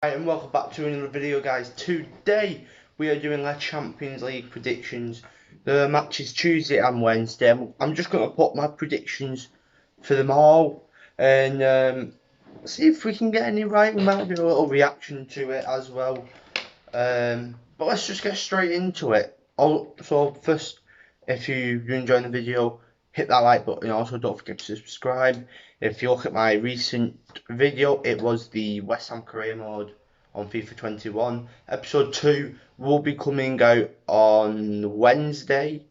Hi and welcome back to another video, guys. Today we are doing our Champions League predictions. The match is Tuesday and Wednesday. I'm just going to put my predictions for them all and see if we can get any right. We might do a little reaction to it as well. But let's just get straight into it. So first, if you're enjoying the video, hit that like button. Also, don't forget to subscribe. If you look at my recent video, it was the West Ham career mode on FIFA 21. Episode 2 will be coming out on Wednesday,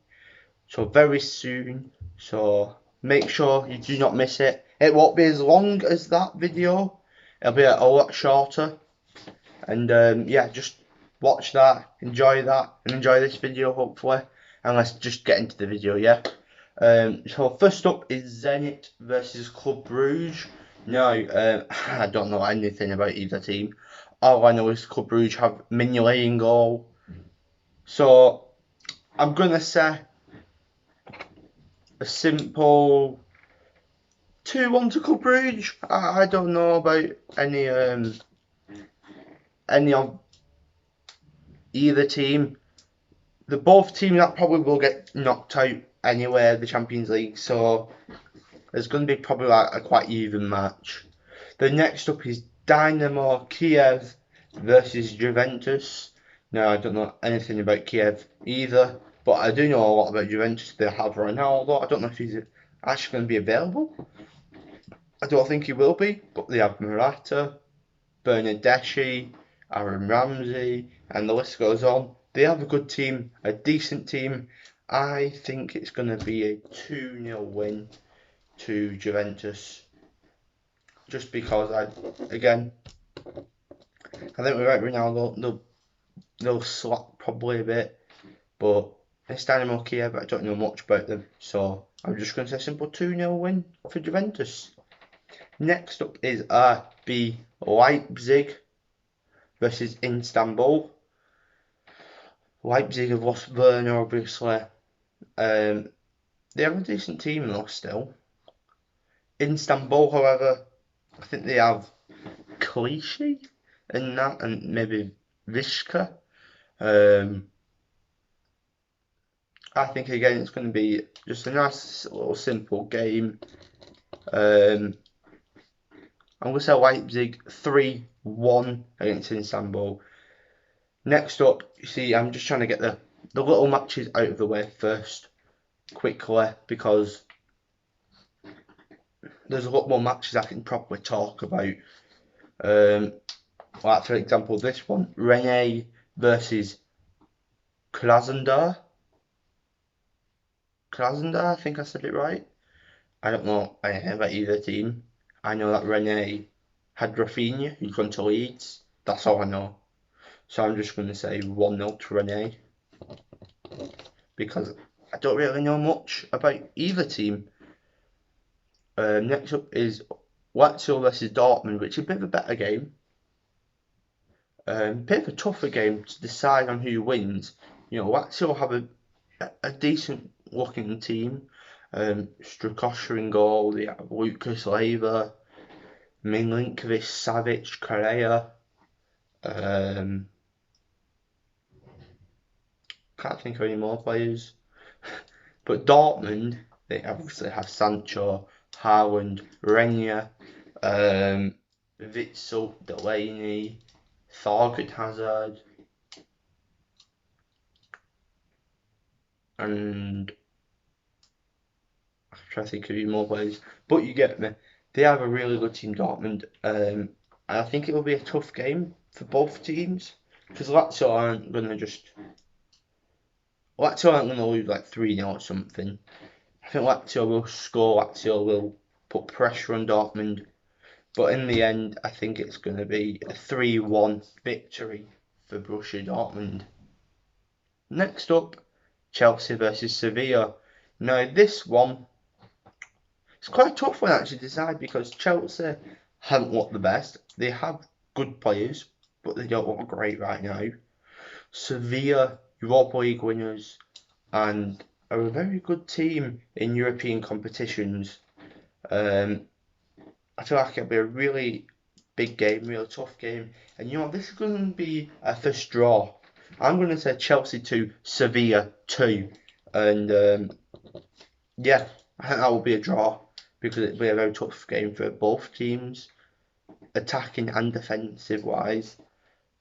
so very soon. So make sure you do not miss it. It won't be as long as that video. It'll be a lot shorter. And yeah, just watch that, enjoy that, and enjoy this video hopefully. And let's just get into the video, yeah. So first up is Zenit versus Club Brugge. Now, I don't know anything about either team. All I know is Club Brugge have Mignolet in goal. So I'm gonna say a simple 2-1 to Club Brugge. I don't know about any of either team. The both teams that probably will get knocked out anyway, the Champions League, so there's going to be probably like a quite even match. The next up is Dynamo Kiev versus Juventus. Now, I don't know anything about Kiev either, but I do know a lot about Juventus. They have Ronaldo. I don't know if he's actually going to be available. I don't think he will be, but they have Morata, Bernardeschi, Aaron Ramsey, and the list goes on. They have a good team, a decent team. I think it's going to be a 2-0 win to Juventus. Just because, I think without Ronaldo, they'll slack probably a bit. But it's Dynamo Kiev, I don't know much about them. So I'm just going to say a simple 2-0 win for Juventus. Next up is RB Leipzig versus Istanbul. Leipzig have lost Werner, obviously. They have a decent team though still. Istanbul, however, I think they have Clichy and that, and maybe Vishka. I think again it's going to be just a nice little simple game. I'm going to say Leipzig 3-1 against Istanbul. Next up, you see, I'm just trying to get the little matches out of the way first, quickly, because there's a lot more matches I can properly talk about. Like for example, this one, Rennes versus Krasnodar. Krasnodar, I think I said it right. I don't know anything about either team. I know that Rennes had Rafinha, who's gone to Leeds. That's all I know. So I'm just going to say 1-0 to Rennes, because I don't really know much about either team. Next up is Lazio versus Dortmund, which is a bit of a better game. Bit of a tougher game to decide on who wins. You know, Lazio have a decent looking team. Strakosha in goal. They have Lucas Leiva, Milinkovic, Savic, Correa. Can't think of any more players. But Dortmund, they obviously have Sancho, Haaland, Renier, Witsel, Delaney, Thorgan Hazard, and I'm trying to think of any more players. But you get me. They have a really good team, Dortmund. And I think it will be a tough game for both teams, because Lazio aren't going to lose like 3-0 or something. I think Lazio will score, Lazio will put pressure on Dortmund, but in the end, I think it's going to be a 3-1 victory for Borussia Dortmund. Next up, Chelsea versus Sevilla. Now, this one, it's quite a tough one actually to decide, because Chelsea haven't looked the best. They have good players, but they don't look great right now. Sevilla, Europa League winners, and are a very good team in European competitions. I feel like it'll be a really big game, real tough game. And you know, this is going to be a first draw. I'm going to say Chelsea 2, Sevilla 2. And yeah, I think that will be a draw because it'll be a very tough game for both teams, attacking and defensive wise.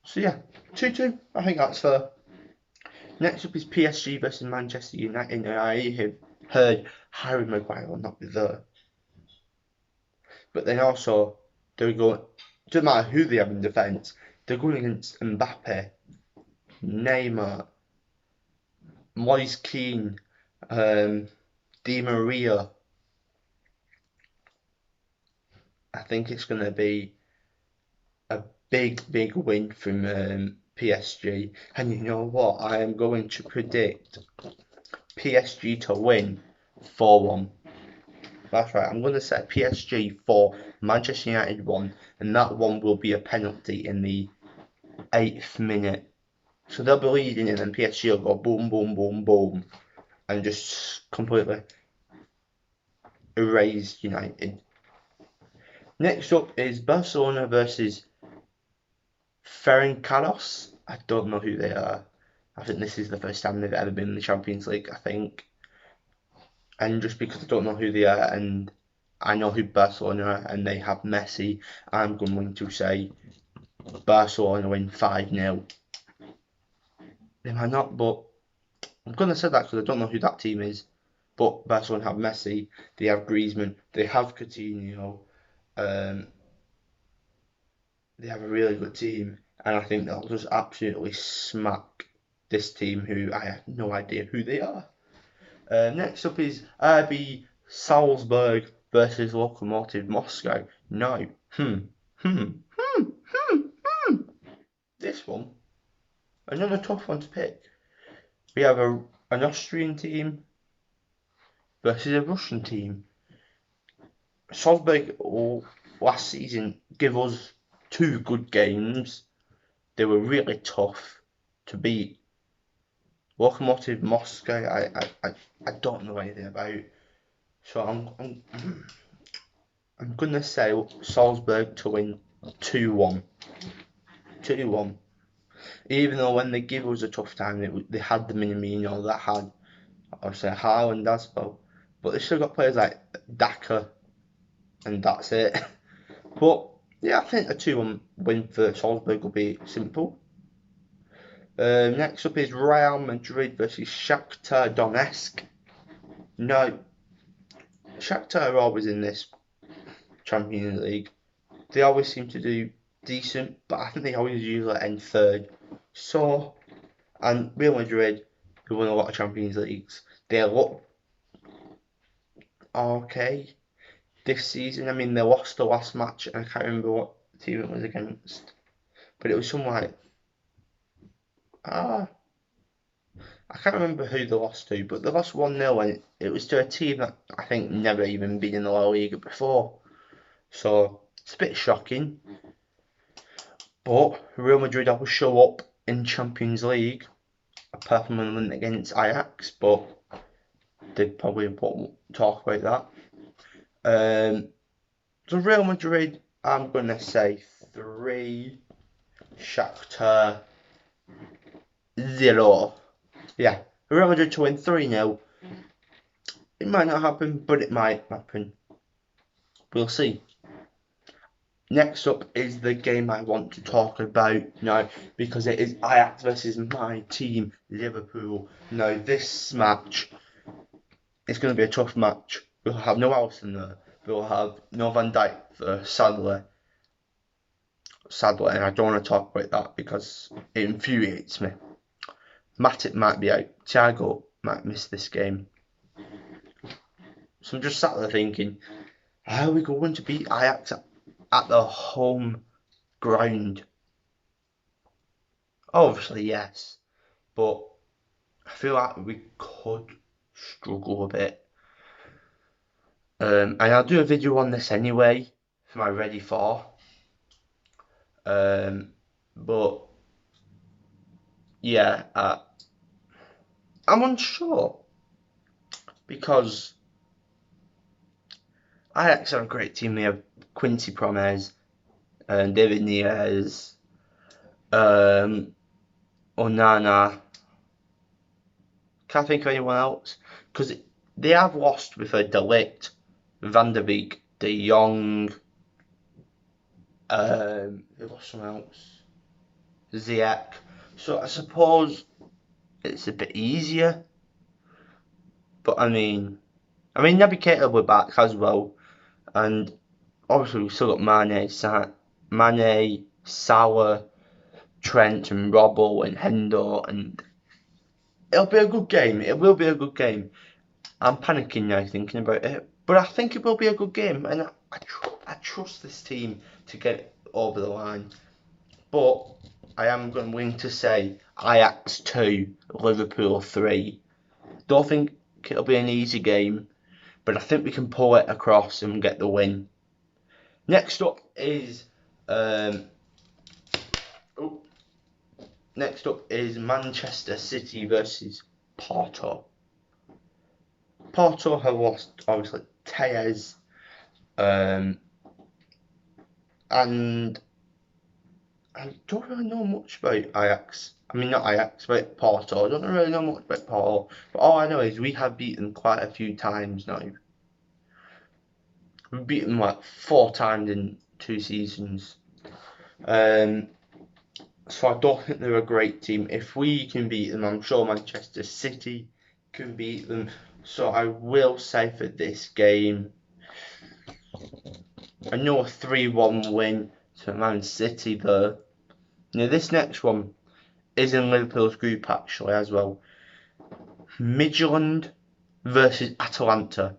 So yeah, 2-2. I think that's fair. Next up is PSG versus Manchester United, and I have heard Harry Maguire will not be there. But then also, they're going, doesn't matter who they have in defence, they're going against Mbappe, Neymar, Moise Kean, Di Maria. I think it's going to be a big win from PSG. And you know what? I am going to predict PSG to win 4-1. That's right, I'm going to set PSG 4, Manchester United 1, and that one will be a penalty in the 8th minute. So they'll be leading it, and PSG will go boom, boom, boom, boom, and just completely erase United. Next up is Barcelona versus Ferencváros. I don't know who they are. I think this is the first time they've ever been in the Champions League, I think. And just because I don't know who they are, and I know who Barcelona are, and they have Messi, I'm going to say Barcelona win 5-0. They might not, but I'm going to say that because I don't know who that team is. But Barcelona have Messi, they have Griezmann, they have Coutinho. They have a really good team, and I think they'll just absolutely smack this team, who I have no idea who they are. Next up is RB Salzburg versus Lokomotiv Moscow. No. This one, another tough one to pick. We have an Austrian team versus a Russian team. Salzburg last season gave us 2 good games. They were really tough to beat. Lokomotiv Moscow, I don't know anything about. So I'm gonna say Salzburg to win 2-1. 2-1. Even though when they give us a tough time, they had the Minamino that had, obviously, Haaland as well. But they still got players like Daka, and that's it. But yeah, I think a 2-1 win for Salzburg will be simple. Next up is Real Madrid versus Shakhtar Donetsk. No, Shakhtar are always in this Champions League. They always seem to do decent, but I think they always usually end third. So, and Real Madrid, who won a lot of Champions Leagues, they look okay this season. I mean, they lost the last match, and I can't remember what team it was against, but it was some like I can't remember who they lost to, but they lost 1-0, and it was to a team that I think never even been in the La Liga before. So it's a bit shocking. But Real Madrid always show up in Champions League, apart from when they went against Ajax, but they probably won't talk about that. So Real Madrid, I'm going to say 3, Shakhtar 0. Yeah, Real Madrid to win 3-0. It might not happen, but it might happen. We'll see. Next up is the game I want to talk about now, because it is Ajax versus my team, Liverpool. Now, this match is going to be a tough match. We'll have no Alisson there. We'll have no Van Dijk there, sadly. And I don't want to talk about that because it infuriates me. Matip might be out. Thiago might miss this game. So I'm just sat there thinking, how are we going to beat Ajax at the home ground? Obviously, yes, but I feel like we could struggle a bit. And I'll do a video on this anyway for my ready for. But yeah, I'm unsure because Ajax are a great team. They have Quincy Promes, David Neres, Onana. Can't think of anyone else because they have lost with De Ligt, Van der Beek, De Jong. They lost someone else, Ziyech. So I suppose it's a bit easier. But I mean, Naby Keita will be back as well, and obviously we've still got Mane, Salah, Trent, and Robbo and Hendo, and it'll be a good game. It will be a good game. I'm panicking now thinking about it, but I think it will be a good game, and I trust this team to get over the line. But I am willing to say Ajax 2, Liverpool 3. Don't think it'll be an easy game, but I think we can pull it across and get the win. Next up is Manchester City versus Porto. Porto have lost obviously Tellez, and I don't really know much about Ajax. Not Ajax, but Porto. I don't really know much about Porto, but all I know is we have beaten them quite a few times now. We've beaten them like 4 times in 2 seasons. So I don't think they're a great team. If we can beat them, I'm sure Manchester City can beat them. So I will say for this game, I know a 3-1 win to Man City though. Now this next one is in Liverpool's group actually as well. Midtjylland versus Atalanta.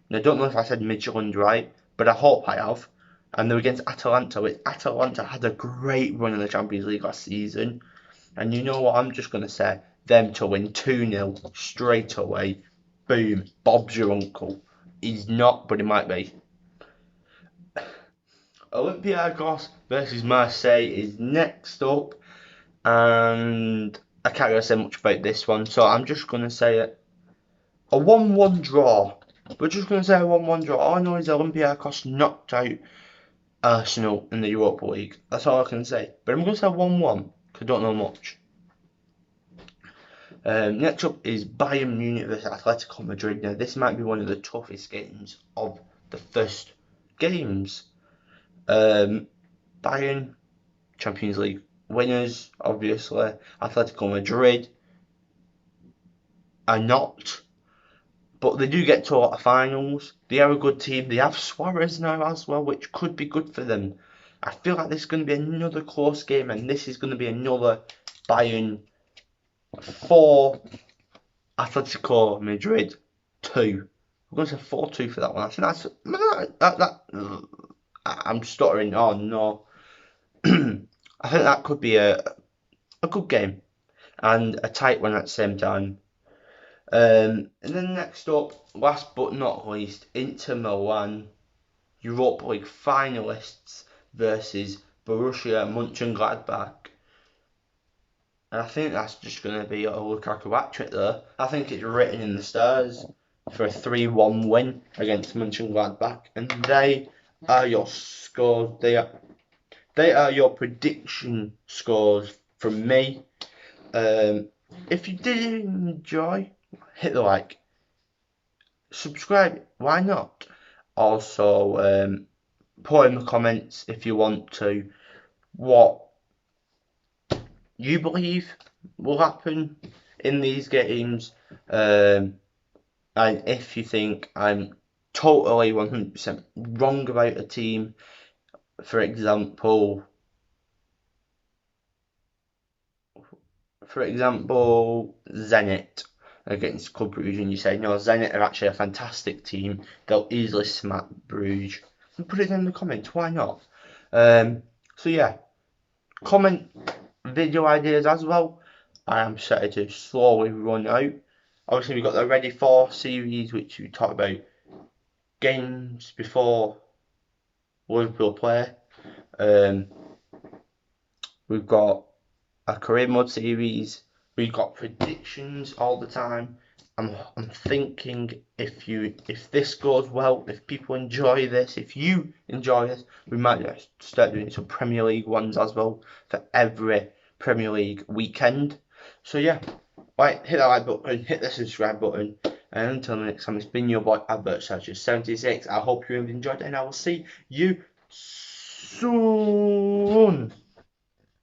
Now I don't know if I said Midtjylland right, but I hope I have. And they're against Atalanta, which Atalanta had a great run in the Champions League last season. And you know what, I'm just going to say, them to win 2-0 straight away. Boom, Bob's your uncle. He's not, but he might be. Olympiacos versus Marseille is next up. And I can't really say much about this one, so I'm just going to say it. A 1-1 draw. We're just going to say a 1-1 draw. All I know is Olympiacos knocked out Arsenal in the Europa League. That's all I can say. But I'm going to say 1-1, because I don't know much. Next up is Bayern Munich versus Atletico Madrid. Now, this might be one of the toughest games of the first games. Bayern, Champions League winners, obviously. Atletico Madrid are not. But they do get to a lot of finals. They are a good team. They have Suarez now as well, which could be good for them. I feel like this is going to be another close game, and this is going to be another Bayern 4, Atletico Madrid 2. I'm going to say 4-2 for that one. I think I'm stuttering. Oh no. I think that could be a good game and a tight one at the same time. And then next up, last but not least, Inter Milan, Europa League finalists versus Borussia Mönchengladbach. And I think that's just going to be a Lukaku hat-trick there. I think it's written in the stars for a 3-1 win against Mönchengladbach. And they are your scores. They are your prediction scores from me. If you did enjoy, hit the like. Subscribe, why not? Also, put in the comments if you want to what you believe will happen in these games, and if you think I'm totally 100% wrong about a team. For example, Zenit against Club Brugge, and you say, no, Zenit are actually a fantastic team, they'll easily smack Bruges, and put it in the comments, why not? So yeah, comment video ideas as well. I am set to slowly run out. Obviously we've got the Ready For series, which we talk about games before Liverpool play. We've got a career mode series. We've got predictions all the time. I'm thinking if this goes well, if people enjoy this, if you enjoy this, we might just start doing some Premier League ones as well for every Premier League weekend. So yeah, right, hit that like button, hit the subscribe button, and until next time, it's been your boy Advert Searcher 76. I hope you have enjoyed it, and I will see you soon.